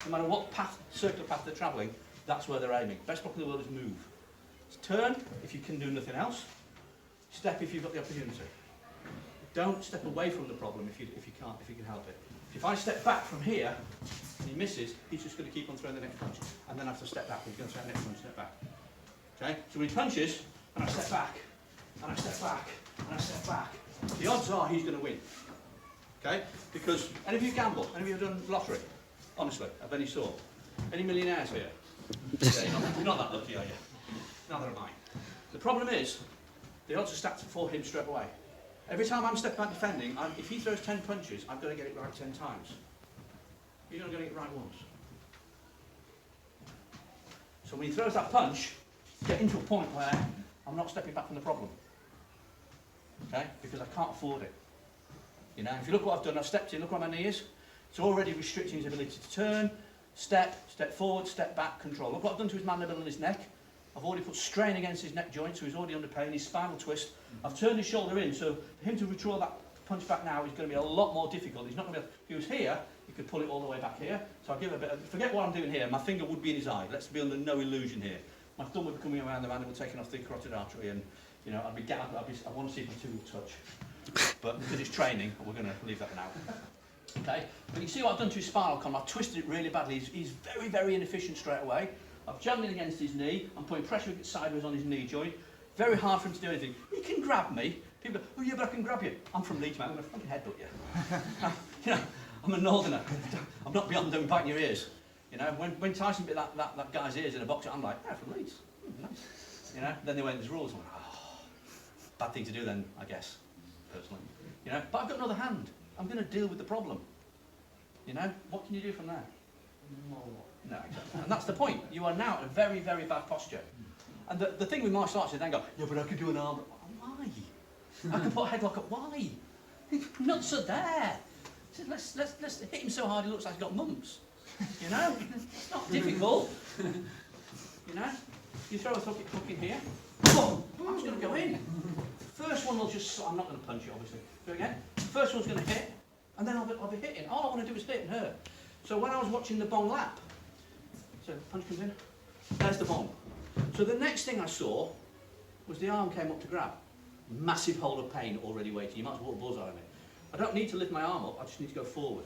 No matter what path, circular path they're travelling, that's where they're aiming. Best block in the world is move. Turn if you can do nothing else. Step if you've got the opportunity. Don't step away from the problem if you can help it. If I step back from here and he misses, he's just going to keep on throwing the next punch, and then I have to step back. He's going to throw the next punch, step back. Okay? So when he punches, and I step back, and I step back, and I step back, the odds are he's going to win. Okay? Because any of you gamble? Any of you have done lottery? Honestly, of any sort? Any millionaires here? Yeah, you're not that lucky, are you? Neither am I. The problem is, the odds are stacked for him straight away. Every time I'm stepping back defending, if he throws 10 punches, I've got to get it right 10 times. He's not going to get it right once. So when he throws that punch, get into a point where I'm not stepping back from the problem. Okay? Because I can't afford it. You know, if you look what I've done, I've stepped in, look where my knee is. It's already restricting his ability to turn, step forward, step back, control. Look what I've done to his mandible and his neck. I've already put strain against his neck joint, so he's already under pain, his spinal twist. I've turned his shoulder in, so for him to withdraw that punch back now is going to be a lot more difficult. He's not going to be able, if he was here, he could pull it all the way back here. So I'll give a bit of, forget what I'm doing here, my finger would be in his eye. Let's be under no illusion here. My thumb would be coming around the mandible, taking off the carotid artery, and you know, I want to see if my two will touch. But because it's training, we're going to leave that now. Okay, but you see what I've done to his spinal column. I've twisted it really badly. He's very, very inefficient straight away. I've jammed it against his knee. I'm putting pressure sideways on his knee joint. Very hard for him to do anything. He can grab me. People go, oh yeah, but I can grab you. I'm from Leeds, man. I'm going to fucking headbutt you. You know, I'm a northerner. I'm not beyond doing biting your ears. You know, when Tyson bit that guy's ears in a boxer, I'm like, yeah, from Leeds. Nice. You know, then they went, there's rules. I'm like, oh, bad thing to do then, I guess, personally. You know, but I've got another hand. I'm going to deal with the problem. You know, what can you do from there? No, exactly. And that's the point. You are now in a very, very bad posture. And the thing with martial arts is then go, yeah, but I could do an arm. Why? I can put a headlock up. Why? Nuts are there. So let's hit him so hard he looks like he's got mumps. You know? It's not difficult. You know? You throw a hook in here. Boom! I'm just going to go in. First one will just, I'm not going to punch you, obviously. Do it again. First one's going to hit, and then I'll be hitting. All I want to do is hit and hurt. So when I was watching the bong lap, so the punch comes in, there's the bong. So the next thing I saw was the arm came up to grab. Massive hole of pain already waiting. You might as well put a bullseye on it. I don't need to lift my arm up, I just need to go forward.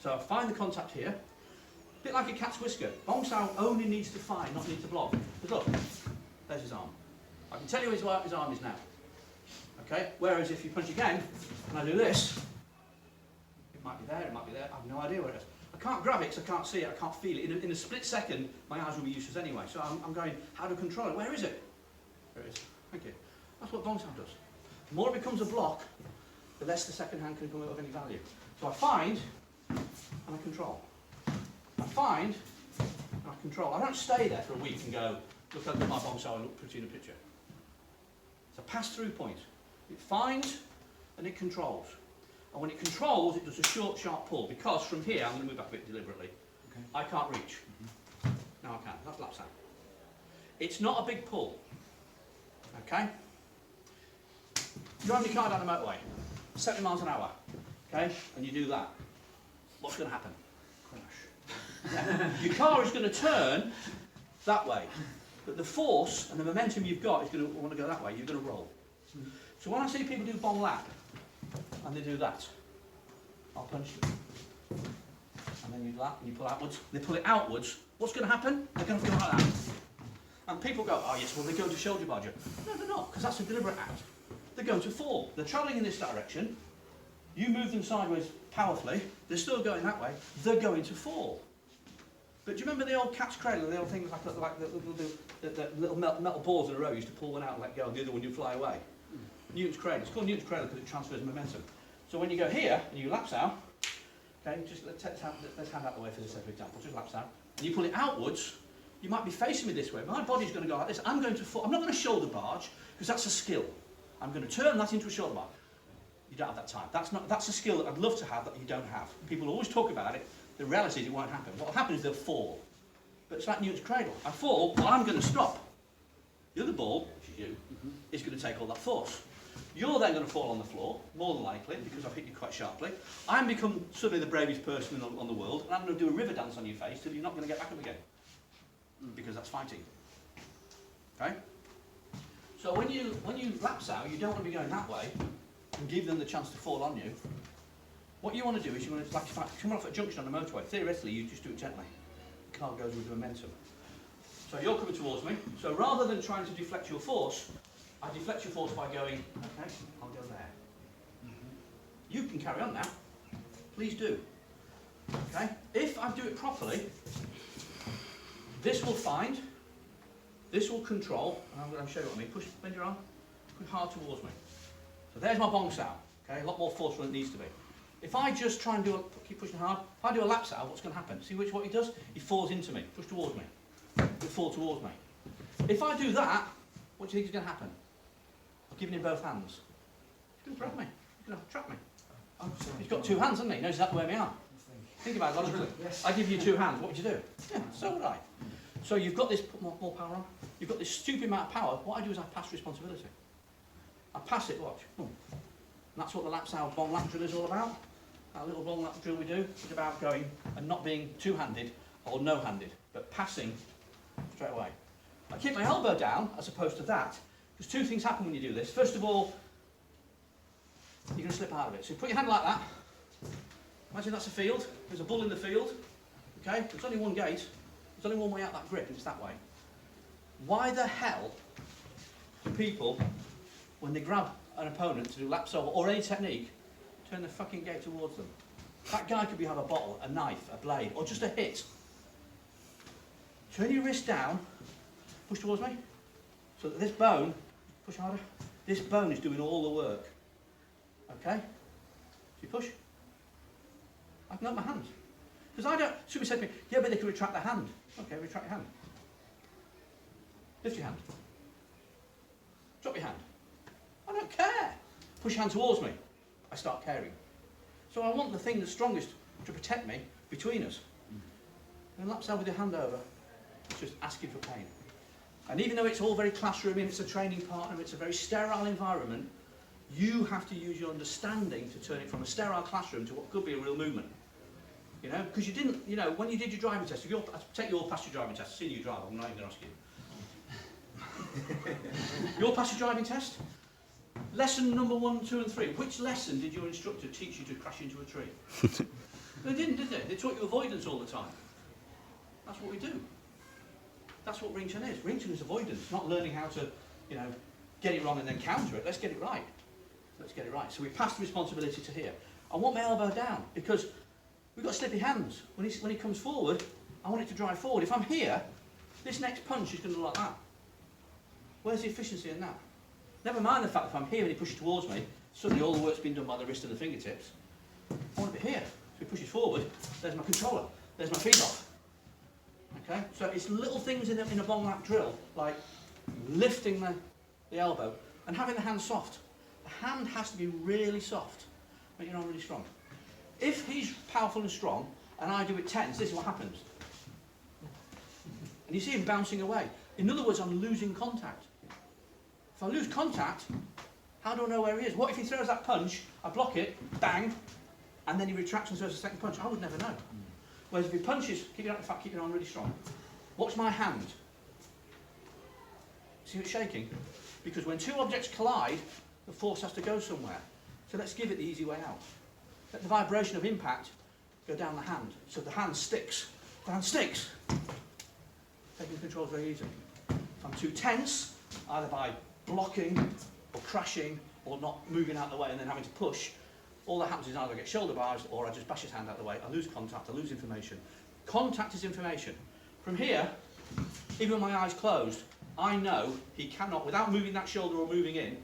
So I find the contact here, a bit like a cat's whisker. Bong style only needs to find, not need to block. But look, there's his arm. I can tell you where his arm is now. Okay? Whereas if you punch again, and I do this, it might be there, it might be there, I have no idea where it is. I can't grab it because I can't see it, I can't feel it. In a split second, my eyes will be useless anyway. So I'm going, how to control it? Where is it? There it is. Thank you. That's what bong sound does. The more it becomes a block, the less the second hand can come out of any value. So I find, and I control. I find, and I control. I don't stay there for a week and go, look at my bong sound and look pretty in a picture. It's a pass-through point. It finds and it controls. And when it controls, it does a short, sharp pull, because from here, I'm going to move back a bit deliberately. Okay. I can't reach. Now I can. That's lap sound. It's not a big pull. Okay? Driving your car down the motorway, 70 miles an hour, okay? And you do that. What's going to happen? Crash. Yeah. Your car is going to turn that way, but the force and the momentum you've got is going to want to go that way. You're going to roll. So when I see people do bong lap, and they do that, I'll punch them. And then you lap and you pull outwards. They pull it outwards. What's going to happen? They're going to go like that. And people go, oh yes, well they're going to shoulder barge you. No, they're not, because that's a deliberate act. They're going to fall. They're travelling in this direction. You move them sideways powerfully. They're still going that way. They're going to fall. But do you remember the old cat's cradle, the old things like the little metal balls in a row? You used to pull one out and let go, and the other one you'd fly away. Newton's cradle. It's called Newton's cradle because it transfers momentum. So when you go here and you lapse out, okay, just let's hand out the way for the sake of example. Just lapse out, and you pull it outwards. You might be facing me this way. My body's going to go like this. I'm going to fall. I'm not going to shoulder barge because that's a skill. I'm going to turn that into a shoulder barge. You don't have that time. That's a skill that I'd love to have that you don't have. People always talk about it. The reality is it won't happen. What will happen is they'll fall. But it's like Newton's cradle. I fall, but I'm going to stop. The other ball, which is you, is going to take all that force. You're then going to fall on the floor, more than likely, because I've hit you quite sharply. I'm become suddenly the bravest person on the world, and I'm going to do a river dance on your face till you're not going to get back up again. Because that's fighting. Okay? So when you lapse out, you don't want to be going that way and give them the chance to fall on you. What you want to do is you want to, like if I come off at a junction on the motorway, theoretically you just do it gently. The car goes with the momentum. So you're coming towards me, so rather than trying to deflect your force, I deflect your force by going, okay, I'll go there. You can carry on now. Please do. Okay? If I do it properly, this will find, this will control, and I'm going to show you what I mean. Push, bend your arm, push hard towards me. So there's my bong sound. Okay, a lot more forceful than it needs to be. If I just try and do keep pushing hard, if I do a lapse out, what's going to happen? See what he does? He falls into me, push towards me. He'll fall towards me. If I do that, what do you think is going to happen? I've given him both hands. He's going to grab me. He's going to trap me. He's got two hands, hasn't he? He knows exactly where we are. Think about it logically. Yes. I give you two hands, what would you do? Yeah, so would I. So you've got this, put more power on. You've got this stupid amount of power. What I do is I pass responsibility. I pass it, watch. Boom. And that's what the lapse out bong lap drill is all about. That little bong lap drill we do is about going and not being two-handed or no-handed, but passing straight away. I keep my elbow down as opposed to that, because two things happen when you do this. First of all, you're going to slip out of it. So you put your hand like that. Imagine that's a field. There's a bull in the field. Okay? There's only one gate. There's only one way out that grip, and it's that way. Why the hell do people, when they grab an opponent to do laps over or any technique, turn the fucking gate towards them? That guy could have a bottle, a knife, a blade, or just a hit. Turn your wrist down, push towards me, so that this bone, push harder, this bone is doing all the work. Okay? So you push. I can open my hand. Because I don't, somebody said to me, yeah, but they can retract their hand. Okay, retract your hand. Lift your hand. Drop your hand. I don't care. Push your hand towards me. I start caring. So I want the thing that's strongest to protect me between us. And lapse out with your hand over. It's just asking for pain. And even though it's all very classroom and it's a training partner, it's a very sterile environment, you have to use your understanding to turn it from a sterile classroom to what could be a real movement. You know, because you didn't, you know, when you did your driving test, if you're, take you all past your driving test, I've seen you drive, I'm not even going to ask you. You all passed your driving test? Lesson number 1, 2 and 3. Which lesson did your instructor teach you to crash into a tree? They didn't, did they? They taught you avoidance all the time. That's what we do. That's what Wing Chun is. Wing Chun is avoidance, not learning how to, you know, get it wrong and then counter it. Let's get it right. Let's get it right. So we pass the responsibility to here. I want my elbow down because we've got slippy hands. When he comes forward, I want it to drive forward. If I'm here, this next punch is going to look like that. Where's the efficiency in that? Never mind the fact if I'm here and he pushes towards me, suddenly all the work's been done by the wrist and the fingertips. I want to be here. So he pushes forward, there's my controller, there's my feed off. Okay? So it's little things in a bong lap drill, like lifting the elbow and having the hand soft. The hand has to be really soft, make your arm really strong. If he's powerful and strong, and I do it tense, this is what happens. And you see him bouncing away. In other words, I'm losing contact. If I lose contact, how do I know where he is? What if he throws that punch, I block it, bang, and then he retracts and throws a second punch? I would never know. Whereas if he punches, keep your arm really strong. Watch my hand. See it's shaking? Because when two objects collide, the force has to go somewhere. So let's give it the easy way out. Let the vibration of impact go down the hand. So the hand sticks. The hand sticks. Taking control is very easy. If I'm too tense, either by blocking or crashing or not moving out of the way and then having to push, all that happens is either I get shoulder bars or I just bash his hand out of the way. I lose contact, I lose information. Contact is information. From here, even with my eyes closed, I know he cannot, without moving that shoulder or moving in,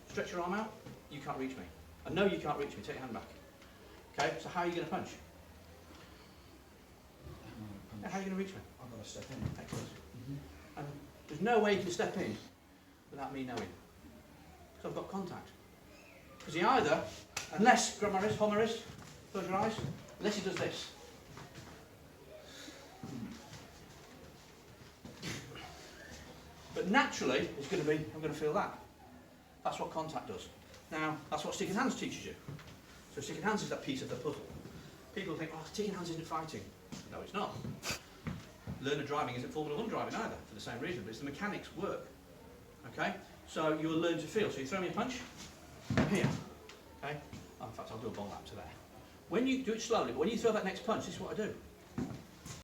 stretch your arm out, you can't reach me. I know you can't reach me, take your hand back. Okay, so how are you going to punch? How are you going to reach me? I've got to step in. Excellent. And there's no way you can step in without me knowing. So I've got contact. Because he either, unless, grab my wrist, hold my wrist, close your eyes, unless he does this. But naturally, it's going to be, I'm going to feel that. That's what contact does. Now, that's what sticking hands teaches you. So sticking hands is that piece of the puzzle. People think, oh, sticking hands isn't fighting. No, it's not. Learner driving isn't Formula 1 driving either, for the same reason, but it's the mechanics work. Okay? So you will learn to feel. So you throw me a punch, here. Okay? Oh, in fact, I'll do a ball lap to there. When you do it slowly, but when you throw that next punch, this is what I do.